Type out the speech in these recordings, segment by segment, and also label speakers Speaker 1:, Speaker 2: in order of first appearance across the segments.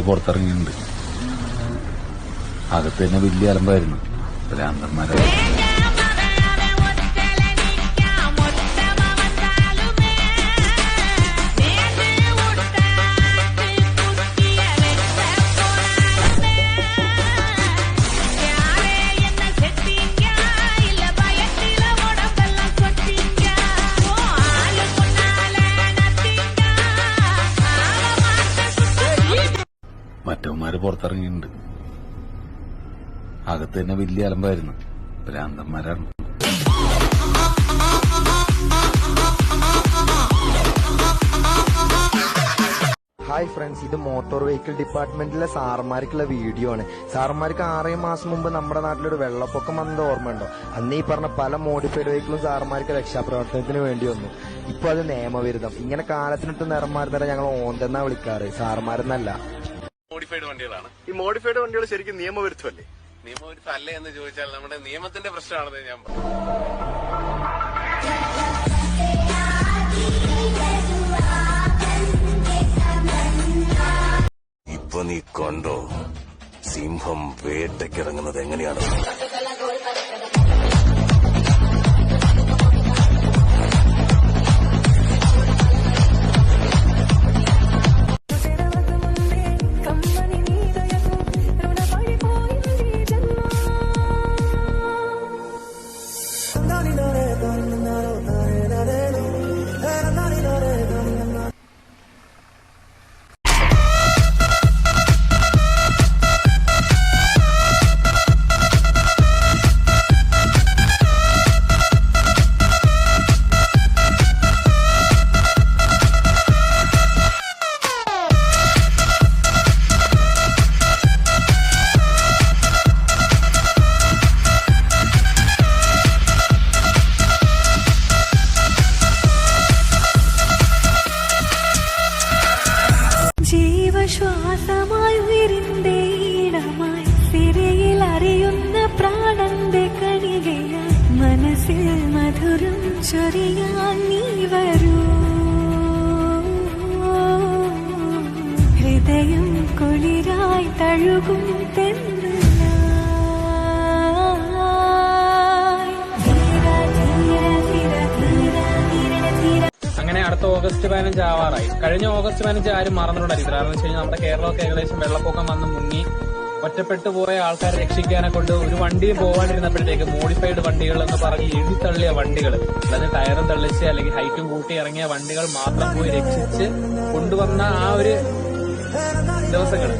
Speaker 1: മറ്റവന്മാര് പുറത്തിറങ്ങിയിട്ടുണ്ട്. അകത്ത് തന്നെ വലിയ അലമ്പായിരുന്നു. ഭ്രാന്തന്മാരെ മറ്റവന്മാര് പുറത്തിറങ്ങിയിട്ടുണ്ട്. അകത്ത് തന്നെ വലിയ അലമ്പായിരുന്നു. ഭ്രാന്തന്മാരാണ്.
Speaker 2: ഹായ് ഫ്രണ്ട്സ്, ഇത് മോട്ടോർ വെഹിക്കിൾ ഡിപ്പാർട്ട്മെന്റിലെ സാറന്മാർക്കുള്ള വീഡിയോ ആണ്. സാറന്മാർക്ക് 6 മാസം മുമ്പ് നമ്മുടെ നാട്ടിലൊരു വെള്ളപ്പൊക്കം വന്നത് ഓർമ്മയുണ്ടോ? അന്ന് ഈ പറഞ്ഞ പല മോഡിഫൈഡ് വെഹിക്കിളും സാറന്മാർക്ക് രക്ഷാപ്രവർത്തനത്തിന് വേണ്ടി വന്നു. ഇപ്പൊ അത് നിയമവിരുദ്ധം. ഇങ്ങനെ കാലത്തിനിട്ട് നിറമാരുന്നവരെ ഞങ്ങൾ ഓന്തെന്നാ വിളിക്കാറ്, സാറന്മാരെന്നല്ല.
Speaker 3: മോഡിഫൈഡ് വണ്ടികളാണ്.
Speaker 4: ഈ മോഡിഫൈഡ് വണ്ടികൾ ശരിക്കും നിയമവിരുദ്ധമല്ലേ?
Speaker 3: നിയമവിരുദ്ധം അല്ലേ എന്ന് ചോദിച്ചാൽ നമ്മുടെ നിയമത്തിന്റെ പ്രശ്നമാണെന്ന് ഞാൻ പറഞ്ഞു.
Speaker 5: ഇപ്പൊ നീ കണ്ടോ സിംഹം വേട്ടയ്ക്കിറങ്ങുന്നത് എങ്ങനെയാണ്?
Speaker 6: ജീവശ്വാസമായി ഉയരിന്റെ ഈടമായി സിരയിൽ അറിയുന്ന പ്രാണന്റെ കണികയായി മനസ്സിൽ മധുരം ചൊരിയാൻ നീ വരൂ. ഹൃദയം കുളിരായി തഴുകും തെന്നലായി.
Speaker 7: അങ്ങനെ അടുത്ത ഓഗസ്റ്റ് 15 ആവാറായി. കഴിഞ്ഞ ഓഗസ്റ്റ് 15 ആരും മറന്നിട്ടുണ്ടായിരിക്കും. കാരണം വെച്ച് കഴിഞ്ഞാൽ നമ്മുടെ കേരളമൊക്കെ ഏകദേശം വെള്ളപ്പൊക്കം വന്ന് മുങ്ങി ഒറ്റപ്പെട്ടു പോയ ആൾക്കാരെ രക്ഷിക്കാനെ കൊണ്ട് ഒരു വണ്ടിയും പോകാണ്ടിരുന്നപ്പോഴത്തേക്ക് മോഡിഫൈഡ് വണ്ടികൾ എന്ന് പറഞ്ഞ് എഴുതിത്തള്ളിയ വണ്ടികൾ, അതായത് ടയറും തള്ളിച്ച് അല്ലെങ്കിൽ ഹൈറ്റും കൂട്ടി ഇറങ്ങിയ വണ്ടികൾ മാത്രം പോയി രക്ഷിച്ച് കൊണ്ടുവന്ന ആ ഒരു ദിവസങ്ങൾ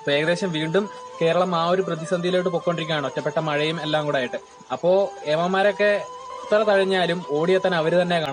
Speaker 7: ഇപ്പൊ ഏകദേശം വീണ്ടും കേരളം ആ ഒരു പ്രതിസന്ധിയിലോട്ട് പൊയ്ക്കൊണ്ടിരിക്കുകയാണ്, ഒറ്റപ്പെട്ട മഴയും എല്ലാം കൂടെ ആയിട്ട്. അപ്പോ ഏവന്മാരൊക്കെ എത്ര തഴഞ്ഞാലും ഓടിയെത്താൻ അവര് തന്നെ കാണും.